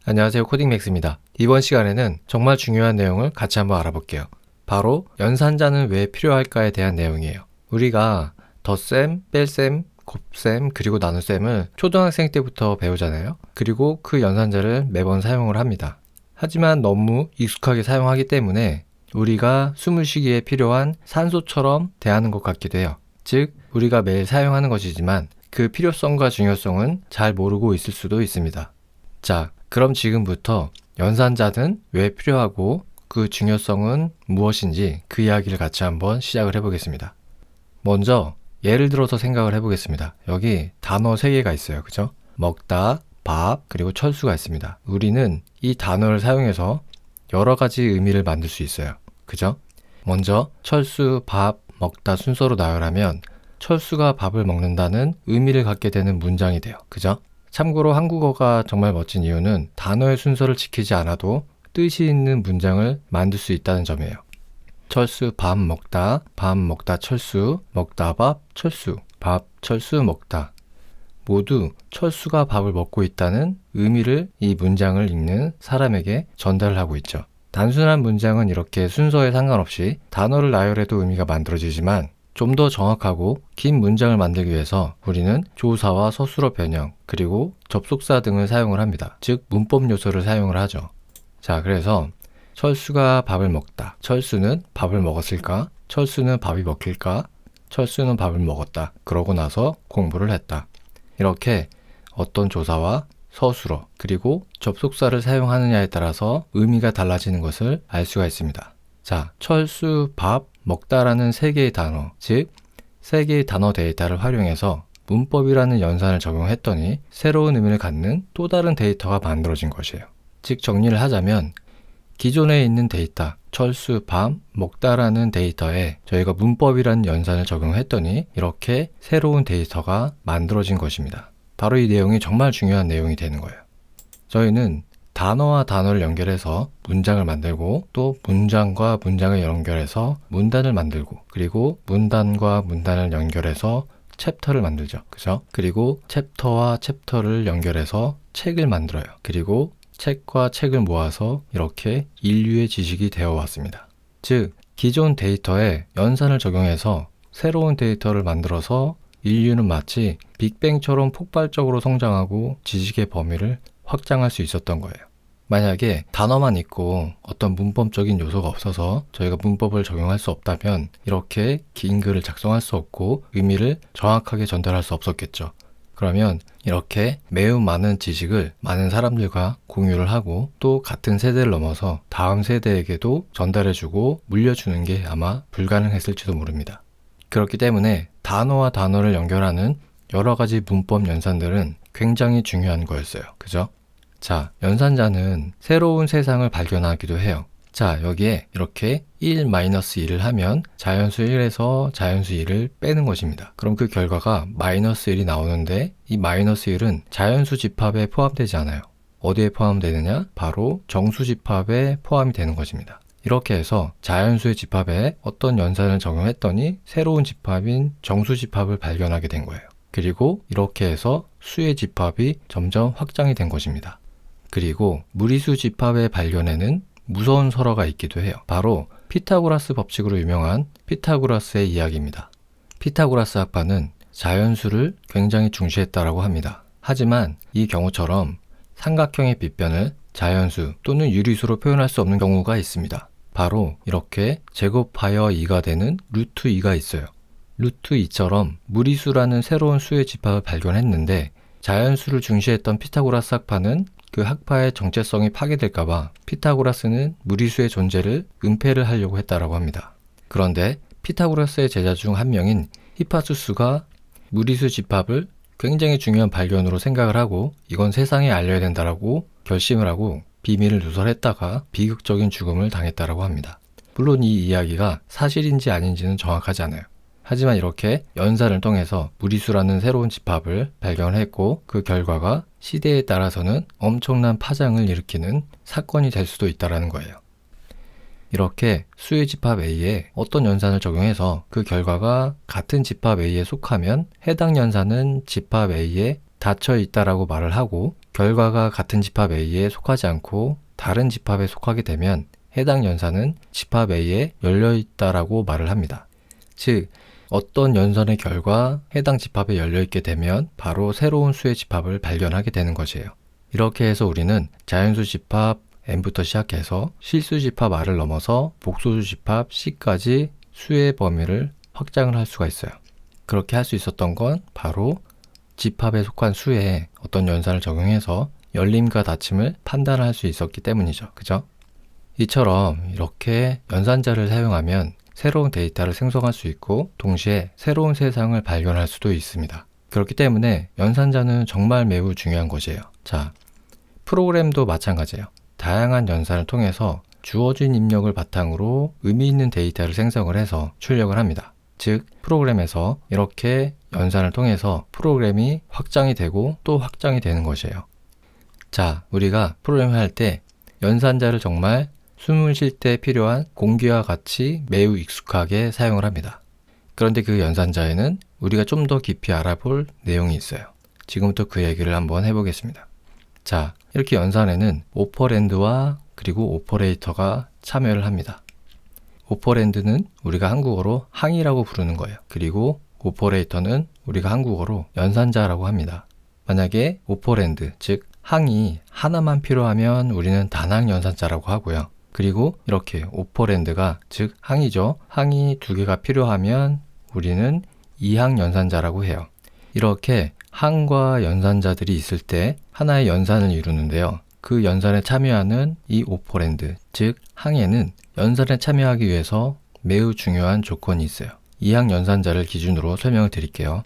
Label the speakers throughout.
Speaker 1: 안녕하세요, 코딩맥스입니다. 이번 시간에는 정말 중요한 내용을 같이 한번 알아볼게요. 바로 연산자는 왜 필요할까에 대한 내용이에요. 우리가 덧셈, 뺄셈, 곱셈, 그리고 나눗셈을 초등학생 때부터 배우잖아요. 그리고 그 연산자를 매번 사용을 합니다. 하지만 너무 익숙하게 사용하기 때문에 우리가 숨을 쉬기에 필요한 산소처럼 대하는 것 같기도 해요. 즉, 우리가 매일 사용하는 것이지만 그 필요성과 중요성은 잘 모르고 있을 수도 있습니다. 자, 그럼 지금부터 연산자는 왜 필요하고 그 중요성은 무엇인지 그 이야기를 같이 한번 시작을 해보겠습니다. 먼저 예를 들어서 생각을 해보겠습니다. 여기 단어 3개가 있어요. 그죠? 먹다, 밥, 그리고 철수가 있습니다. 우리는 이 단어를 사용해서 여러 가지 의미를 만들 수 있어요. 그죠? 먼저 철수, 밥, 먹다 순서로 나열하면 철수가 밥을 먹는다는 의미를 갖게 되는 문장이 돼요. 그죠? 참고로 한국어가 정말 멋진 이유는 단어의 순서를 지키지 않아도 뜻이 있는 문장을 만들 수 있다는 점이에요. 철수 밥 먹다 철수, 먹다 밥 철수, 밥 철수 먹다. 모두 철수가 밥을 먹고 있다는 의미를 이 문장을 읽는 사람에게 전달을 하고 있죠. 단순한 문장은 이렇게 순서에 상관없이 단어를 나열해도 의미가 만들어지지만 좀 더 정확하고 긴 문장을 만들기 위해서 우리는 조사와 서술어 변형, 그리고 접속사 등을 사용을 합니다. 즉, 문법 요소를 사용을 하죠. 자, 그래서 철수가 밥을 먹다. 철수는 밥을 먹었을까? 철수는 밥이 먹힐까? 철수는 밥을 먹었다. 그러고 나서 공부를 했다. 이렇게 어떤 조사와 서술어, 그리고 접속사를 사용하느냐에 따라서 의미가 달라지는 것을 알 수가 있습니다. 자, 철수, 밥, 먹다라는 3개의 단어, 즉 3개의 단어 데이터를 활용해서 문법이라는 연산을 적용했더니 새로운 의미를 갖는 또 다른 데이터가 만들어진 것이에요. 즉 정리를 하자면 기존에 있는 데이터, 철수, 밥, 먹다라는 데이터에 저희가 문법이라는 연산을 적용했더니 이렇게 새로운 데이터가 만들어진 것입니다. 바로 이 내용이 정말 중요한 내용이 되는 거예요. 저희는 단어와 단어를 연결해서 문장을 만들고 또 문장과 문장을 연결해서 문단을 만들고 그리고 문단과 문단을 연결해서 챕터를 만들죠. 그죠? 그리고 챕터와 챕터를 연결해서 책을 만들어요. 그리고 책과 책을 모아서 이렇게 인류의 지식이 되어 왔습니다. 즉, 기존 데이터에 연산을 적용해서 새로운 데이터를 만들어서 인류는 마치 빅뱅처럼 폭발적으로 성장하고 지식의 범위를 확장할 수 있었던 거예요. 만약에 단어만 있고 어떤 문법적인 요소가 없어서 저희가 문법을 적용할 수 없다면 이렇게 긴 글을 작성할 수 없고 의미를 정확하게 전달할 수 없었겠죠. 그러면 이렇게 매우 많은 지식을 많은 사람들과 공유를 하고 또 같은 세대를 넘어서 다음 세대에게도 전달해주고 물려주는 게 아마 불가능했을지도 모릅니다. 그렇기 때문에 단어와 단어를 연결하는 여러 가지 문법 연산들은 굉장히 중요한 거였어요. 그죠? 자, 연산자는 새로운 세상을 발견하기도 해요. 자, 여기에 이렇게 1-1을 하면 자연수 1에서 자연수 2를 빼는 것입니다. 그럼 그 결과가 -1이 나오는데 이 -1은 자연수 집합에 포함되지 않아요. 어디에 포함되느냐? 바로 정수 집합에 포함이 되는 것입니다. 이렇게 해서 자연수의 집합에 어떤 연산을 적용했더니 새로운 집합인 정수 집합을 발견하게 된 거예요. 그리고 이렇게 해서 수의 집합이 점점 확장이 된 것입니다. 그리고 무리수 집합의 발견에는 무서운 설화가 있기도 해요. 바로 피타고라스 법칙으로 유명한 피타고라스의 이야기입니다. 피타고라스 학파는 자연수를 굉장히 중시했다라고 합니다. 하지만 이 경우처럼 삼각형의 빗변을 자연수 또는 유리수로 표현할 수 없는 경우가 있습니다. 바로 이렇게 제곱하여 2가 되는 루트 2가 있어요. 루트 2처럼 무리수라는 새로운 수의 집합을 발견했는데 자연수를 중시했던 피타고라스 학파는 그 학파의 정체성이 파괴될까봐 피타고라스는 무리수의 존재를 은폐를 하려고 했다라고 합니다. 그런데 피타고라스의 제자 중 한 명인 히파수스가 무리수 집합을 굉장히 중요한 발견으로 생각을 하고 이건 세상에 알려야 된다라고 결심을 하고 비밀을 누설했다가 비극적인 죽음을 당했다라고 합니다. 물론 이 이야기가 사실인지 아닌지는 정확하지 않아요. 하지만 이렇게 연산을 통해서 무리수라는 새로운 집합을 발견했고 그 결과가 시대에 따라서는 엄청난 파장을 일으키는 사건이 될 수도 있다는 거예요. 이렇게 수의 집합 A에 어떤 연산을 적용해서 그 결과가 같은 집합 A에 속하면 해당 연산은 집합 A의 닫혀 있다라고 말을 하고 결과가 같은 집합 A에 속하지 않고 다른 집합에 속하게 되면 해당 연산은 집합 A에 열려 있다라고 말을 합니다. 즉, 어떤 연산의 결과 해당 집합에 열려 있게 되면 바로 새로운 수의 집합을 발견하게 되는 것이에요. 이렇게 해서 우리는 자연수 집합 N부터 시작해서 실수 집합 R을 넘어서 복소수 집합 C까지 수의 범위를 확장을 할 수가 있어요. 그렇게 할 수 있었던 건 바로 집합에 속한 수에 어떤 연산을 적용해서 열림과 닫힘을 판단할 수 있었기 때문이죠. 그죠? 이처럼 이렇게 연산자를 사용하면 새로운 데이터를 생성할 수 있고 동시에 새로운 세상을 발견할 수도 있습니다. 그렇기 때문에 연산자는 정말 매우 중요한 것이에요. 자, 프로그램도 마찬가지예요. 다양한 연산을 통해서 주어진 입력을 바탕으로 의미 있는 데이터를 생성을 해서 출력을 합니다. 즉, 프로그램에서 이렇게 연산을 통해서 프로그램이 확장이 되고 또 확장이 되는 것이에요. 자, 우리가 프로그램을 할 때 연산자를 정말 숨을 쉴 때 필요한 공기와 같이 매우 익숙하게 사용을 합니다. 그런데 그 연산자에는 우리가 좀 더 깊이 알아볼 내용이 있어요. 지금부터 그 얘기를 한번 해보겠습니다. 자, 이렇게 연산에는 오퍼랜드와 그리고 오퍼레이터가 참여를 합니다. 오퍼랜드는 우리가 한국어로 항이라고 부르는 거예요. 그리고 오퍼레이터는 우리가 한국어로 연산자라고 합니다. 만약에 오퍼랜드, 즉 항이 하나만 필요하면 우리는 단항 연산자라고 하고요. 그리고 이렇게 오퍼랜드가, 즉 항이죠. 항이 두 개가 필요하면 우리는 이항 연산자라고 해요. 이렇게 항과 연산자들이 있을 때 하나의 연산을 이루는데요. 그 연산에 참여하는 이 오퍼랜드, 즉 항에는 연산에 참여하기 위해서 매우 중요한 조건이 있어요. 이항 연산자를 기준으로 설명을 드릴게요.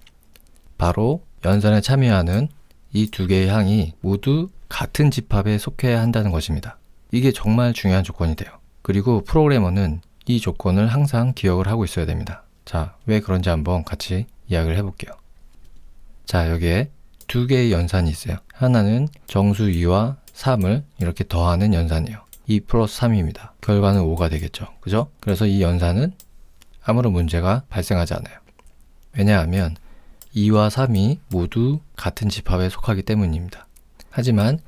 Speaker 1: 바로 연산에 참여하는 이 두 개의 항이 모두 같은 집합에 속해야 한다는 것입니다. 이게 정말 중요한 조건이 돼요. 그리고 프로그래머는 이 조건을 항상 기억을 하고 있어야 됩니다. 자, 왜 그런지 한번 같이 이야기를 해볼게요. 자, 여기에 두 개의 연산이 있어요. 하나는 정수 2와 3을 이렇게 더하는 연산이에요. 2 플러스 3입니다. 결과는 5가 되겠죠. 그죠? 그래서 이 연산은 아무런 문제가 발생하지 않아요. 왜냐하면 2와 3이 모두 같은 집합에 속하기 때문입니다. 하지만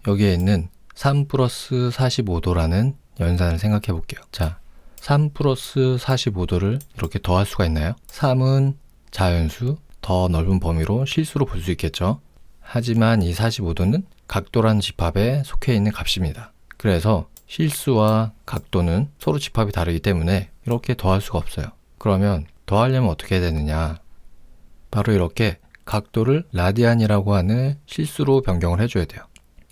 Speaker 1: 여기에 있는 3 플러스 45도라는 연산을 생각해 볼게요. 자, 3 플러스 45도를 이렇게 더할 수가 있나요? 3은 자연수, 더 넓은 범위로 실수로 볼 수 있겠죠. 하지만 이 45도는 각도라는 집합에 속해 있는 값입니다. 그래서 실수와 각도는 서로 집합이 다르기 때문에 이렇게 더할 수가 없어요. 그러면 더하려면 어떻게 해야 되느냐? 바로 이렇게 각도를 라디안이라고 하는 실수로 변경을 해줘야 돼요.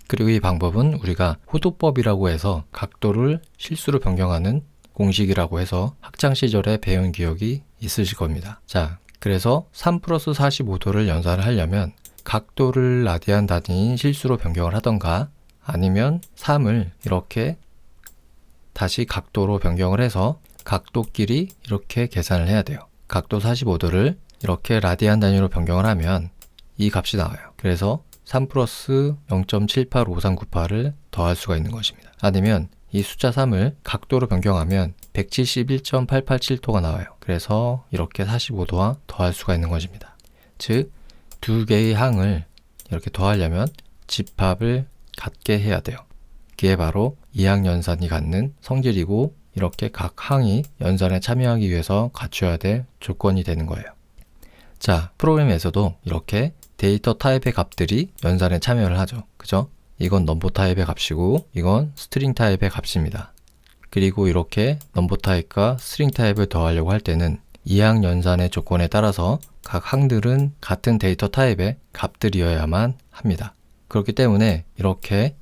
Speaker 1: 그리고 이 방법은 우리가 호도법이라고 해서 각도를 실수로 변경하는 공식이라고 해서 학창 시절에 배운 기억이 있으실 겁니다. 자, 그래서 3 플러스 45도를 연산을 하려면 각도를 라디안 단위인 실수로 변경을 하던가 아니면 3을 이렇게 다시 각도로 변경을 해서 각도끼리 이렇게 계산을 해야 돼요. 각도 45도를 이렇게 라디안 단위로 변경을 하면 이 값이 나와요. 그래서 3 플러스 0.785398을 더할 수가 있는 것입니다. 아니면 이 숫자 3을 각도로 변경하면 171.887도가 나와요. 그래서 이렇게 45도와 더할 수가 있는 것입니다. 즉, 두 개의 항을 이렇게 더하려면 집합을 갖게 해야 돼요. 그게 바로 이항 연산이 갖는 성질이고 이렇게 각 항이 연산에 참여하기 위해서 갖춰야 될 조건이 되는 거예요. 자, 프로그램에서도 이렇게 데이터 타입의 값들이 연산에 참여를 하죠. 그죠? 이건 넘버 타입의 값이고 이건 스트링 타입의 값입니다. 그리고 이렇게 넘버 타입과 스트링 타입을 더하려고 할 때는 이항 연산의 조건에 따라서 각 항들은 같은 데이터 타입의 값들이어야만 합니다. 그렇기 때문에 이렇게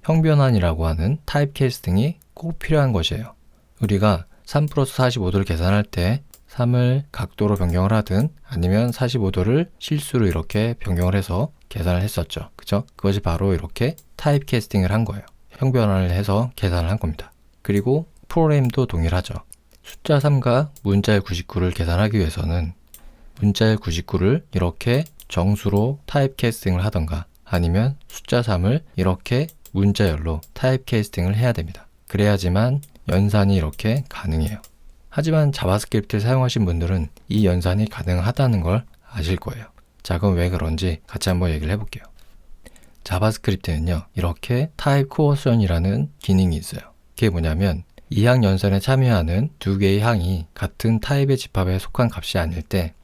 Speaker 1: 형변환이라고 하는 타입 캐스팅이 꼭 필요한 것이에요. 우리가 3 플러스 45도를 계산할 때 3을 각도로 변경을 하든 아니면 45도를 실수로 이렇게 변경을 해서 계산을 했었죠. 그죠? 그것이 바로 이렇게 타입 캐스팅을 한 거예요. 형변환을 해서 계산을 한 겁니다. 그리고 프로그램도 동일하죠. 숫자 3과 문자열 99를 계산하기 위해서는 문자열 99를 이렇게 정수로 타입 캐스팅을 하던가 아니면 숫자 3을 이렇게 문자열로 타입 캐스팅을 해야 됩니다. 그래야지만 연산이 이렇게 가능해요. 하지만 자바스크립트를 사용하신 분들은 이 연산이 가능하다는 걸 아실 거예요. 자, 그럼 왜 그런지 같이 한번 얘기를 해볼게요. 자바스크립트는요, 이렇게 타입 코어션이라는 기능이 있어요. 그게 뭐냐면 이 항 연산에 참여하는 두 개의 항이 같은 타입의 집합에 속한 값이 아닐 때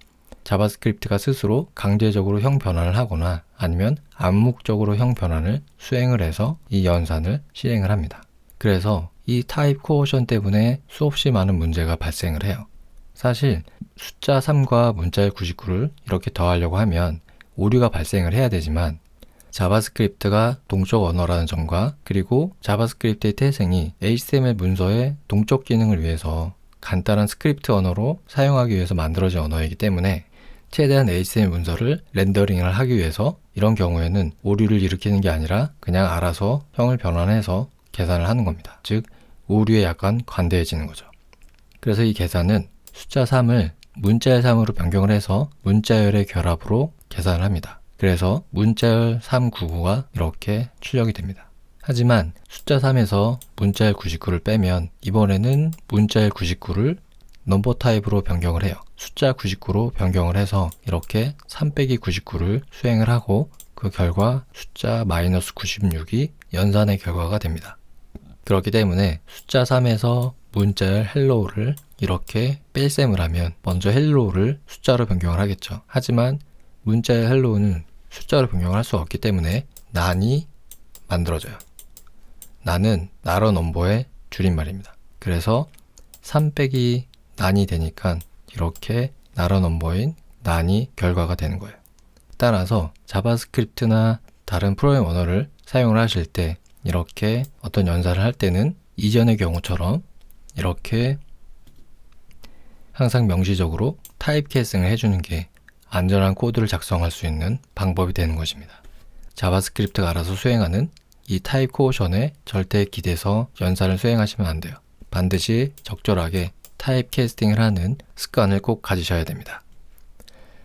Speaker 1: 자바스크립트가 스스로 강제적으로 형 변환을 하거나 아니면 암묵적으로 형 변환을 수행을 해서 이 연산을 실행을 합니다. 그래서 이 타입 코어션 때문에 수없이 많은 문제가 발생을 해요. 사실 숫자 3과 문자열 99를 이렇게 더하려고 하면 오류가 발생을 해야 되지만 자바스크립트가 동적 언어라는 점과 그리고 자바스크립트의 태생이 HTML 문서의 동적 기능을 위해서 간단한 스크립트 언어로 사용하기 위해서 만들어진 언어이기 때문에 최대한 HTML 문서를 렌더링을 하기 위해서 이런 경우에는 오류를 일으키는 게 아니라 그냥 알아서 형을 변환해서 계산을 하는 겁니다. 즉 오류에 약간 관대해지는 거죠. 그래서 이 계산은 숫자 3을 문자열 3으로 변경을 해서 문자열의 결합으로 계산을 합니다. 그래서 문자열 399가 이렇게 출력이 됩니다. 하지만 숫자 3에서 문자열 99를 빼면 이번에는 문자열 99를 넘버 타입으로 변경을 해요. 숫자 99로 변경을 해서 이렇게 3 빼기 99를 수행을 하고 그 결과 숫자 마이너스 96이 연산의 결과가 됩니다. 그렇기 때문에 숫자 3에서 문자열 헬로우를 이렇게 뺄셈을 하면 먼저 헬로우를 숫자로 변경을 하겠죠. 하지만 문자열 헬로우는 숫자로 변경을 할 수 없기 때문에 난이 만들어져요. 난은 나러 넘버의 줄임말입니다. 그래서 3 빼기 난이 되니까 이렇게 나러 넘버인 난이 결과가 되는 거예요. 따라서 자바스크립트나 다른 프로그램 언어를 사용을 하실 때 이렇게 어떤 연산을 할 때는 이전의 경우처럼 이렇게 항상 명시적으로 타입 캐스팅을 해주는 게 안전한 코드를 작성할 수 있는 방법이 되는 것입니다. 자바스크립트가 알아서 수행하는 이 타입 코어션에 절대 기대서 연산을 수행하시면 안 돼요. 반드시 적절하게 타입 캐스팅을 하는 습관을 꼭 가지셔야 됩니다.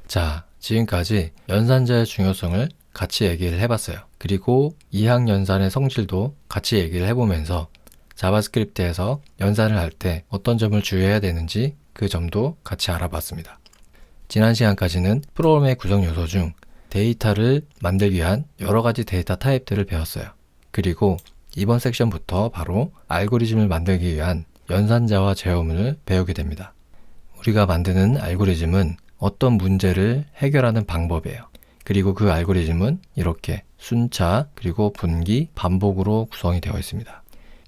Speaker 1: 자, 지금까지 연산자의 중요성을 같이 얘기를 해봤어요. 그리고 이항 연산의 성질도 같이 얘기를 해보면서 자바스크립트에서 연산을 할 때 어떤 점을 주의해야 되는지 그 점도 같이 알아봤습니다. 지난 시간까지는 프로그램의 구성 요소 중 데이터를 만들기 위한 여러 가지 데이터 타입들을 배웠어요. 그리고 이번 섹션부터 바로 알고리즘을 만들기 위한 연산자와 제어문을 배우게 됩니다. 우리가 만드는 알고리즘은 어떤 문제를 해결하는 방법이에요. 그리고 그 알고리즘은 이렇게 순차, 그리고 분기, 반복으로 구성이 되어 있습니다.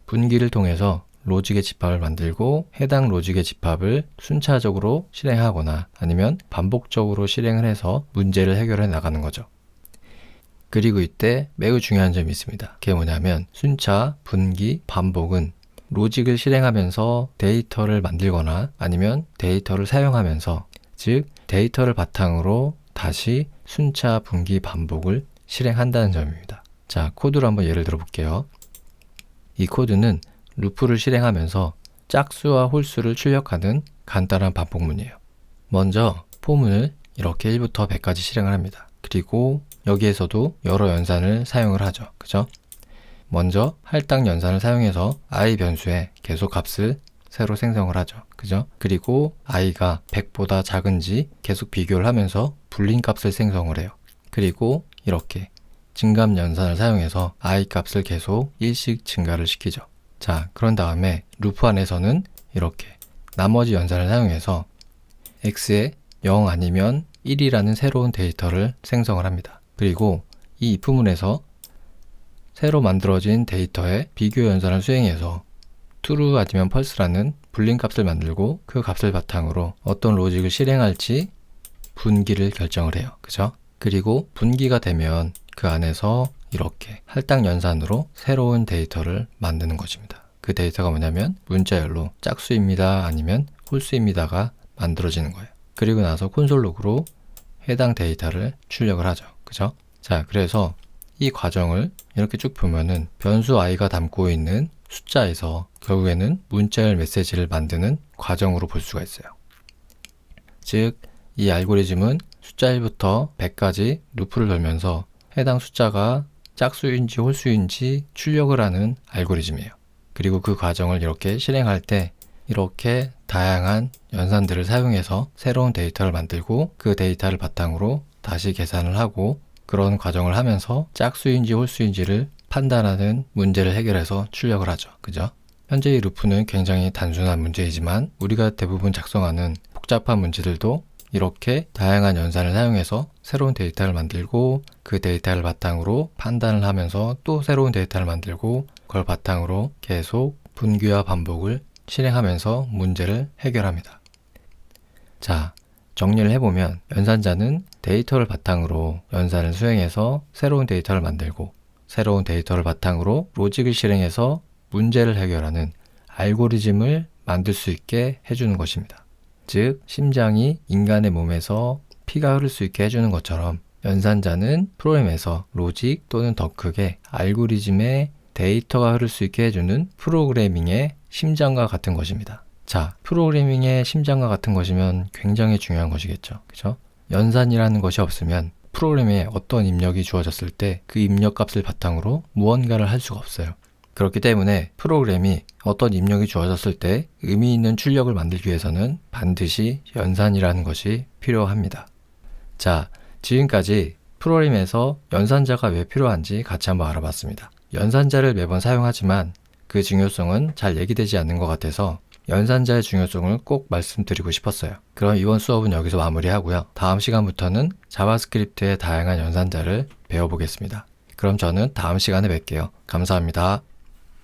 Speaker 1: 분기를 통해서 로직의 집합을 만들고 해당 로직의 집합을 순차적으로 실행하거나 아니면 반복적으로 실행을 해서 문제를 해결해 나가는 거죠. 그리고 이때 매우 중요한 점이 있습니다. 그게 뭐냐면 순차, 분기, 반복은 로직을 실행하면서 데이터를 만들거나 아니면 데이터를 사용하면서 즉 데이터를 바탕으로 다시 순차, 분기, 반복을 실행한다는 점입니다. 자, 코드로 한번 예를 들어 볼게요. 이 코드는 루프를 실행하면서 짝수와 홀수를 출력하는 간단한 반복문이에요. 먼저 포문을 이렇게 1부터 100까지 실행을 합니다. 그리고 여기에서도 여러 연산을 사용을 하죠. 그죠? 먼저 할당 연산을 사용해서 i 변수에 계속 값을 새로 생성을 하죠. 그죠? 그리고 i가 100보다 작은지 계속 비교를 하면서 불린 값을 생성을 해요. 그리고 이렇게 증감 연산을 사용해서 i 값을 계속 1씩 증가를 시키죠. 자, 그런 다음에 루프 안에서는 이렇게 나머지 연산을 사용해서 x에 0 아니면 1이라는 새로운 데이터를 생성을 합니다. 그리고 이 if문에서 새로 만들어진 데이터에 비교 연산을 수행해서 true 아니면 false라는 불린 값을 만들고 그 값을 바탕으로 어떤 로직을 실행할지 분기를 결정을 해요. 그죠? 그리고 분기가 되면 그 안에서 이렇게 할당 연산으로 새로운 데이터를 만드는 것입니다. 그 데이터가 뭐냐면 문자열로 짝수입니다 아니면 홀수입니다가 만들어지는 거예요. 그리고 나서 콘솔 로그로 해당 데이터를 출력을 하죠. 그죠? 자, 그래서 이 과정을 이렇게 쭉 보면은 변수 i가 담고 있는 숫자에서 결국에는 문자열 메시지를 만드는 과정으로 볼 수가 있어요. 즉, 이 알고리즘은 숫자 1부터 100까지 루프를 돌면서 해당 숫자가 짝수인지 홀수인지 출력을 하는 알고리즘이에요. 그리고 그 과정을 이렇게 실행할 때 이렇게 다양한 연산들을 사용해서 새로운 데이터를 만들고 그 데이터를 바탕으로 다시 계산을 하고 그런 과정을 하면서 짝수인지 홀수인지를 판단하는 문제를 해결해서 출력을 하죠. 그죠? 현재 이 루프는 굉장히 단순한 문제이지만 우리가 대부분 작성하는 복잡한 문제들도 이렇게 다양한 연산을 사용해서 새로운 데이터를 만들고 그 데이터를 바탕으로 판단을 하면서 또 새로운 데이터를 만들고 그걸 바탕으로 계속 분기와 반복을 실행하면서 문제를 해결합니다. 자, 정리를 해보면 연산자는 데이터를 바탕으로 연산을 수행해서 새로운 데이터를 만들고 새로운 데이터를 바탕으로 로직을 실행해서 문제를 해결하는 알고리즘을 만들 수 있게 해주는 것입니다. 즉, 심장이 인간의 몸에서 피가 흐를 수 있게 해주는 것처럼 연산자는 프로그램에서 로직 또는 더 크게 알고리즘의 데이터가 흐를 수 있게 해주는 프로그래밍의 심장과 같은 것입니다. 자, 프로그래밍의 심장과 같은 것이면 굉장히 중요한 것이겠죠. 그죠? 연산이라는 것이 없으면 프로그램에 어떤 입력이 주어졌을 때 그 입력 값을 바탕으로 무언가를 할 수가 없어요. 그렇기 때문에 프로그램이 어떤 입력이 주어졌을 때 의미 있는 출력을 만들기 위해서는 반드시 연산이라는 것이 필요합니다. 자, 지금까지 프로그램에서 연산자가 왜 필요한지 같이 한번 알아봤습니다. 연산자를 매번 사용하지만 그 중요성은 잘 얘기되지 않는 것 같아서 연산자의 중요성을 꼭 말씀드리고 싶었어요. 그럼 이번 수업은 여기서 마무리하고요. 다음 시간부터는 자바스크립트의 다양한 연산자를 배워보겠습니다. 그럼 저는 다음 시간에 뵐게요. 감사합니다.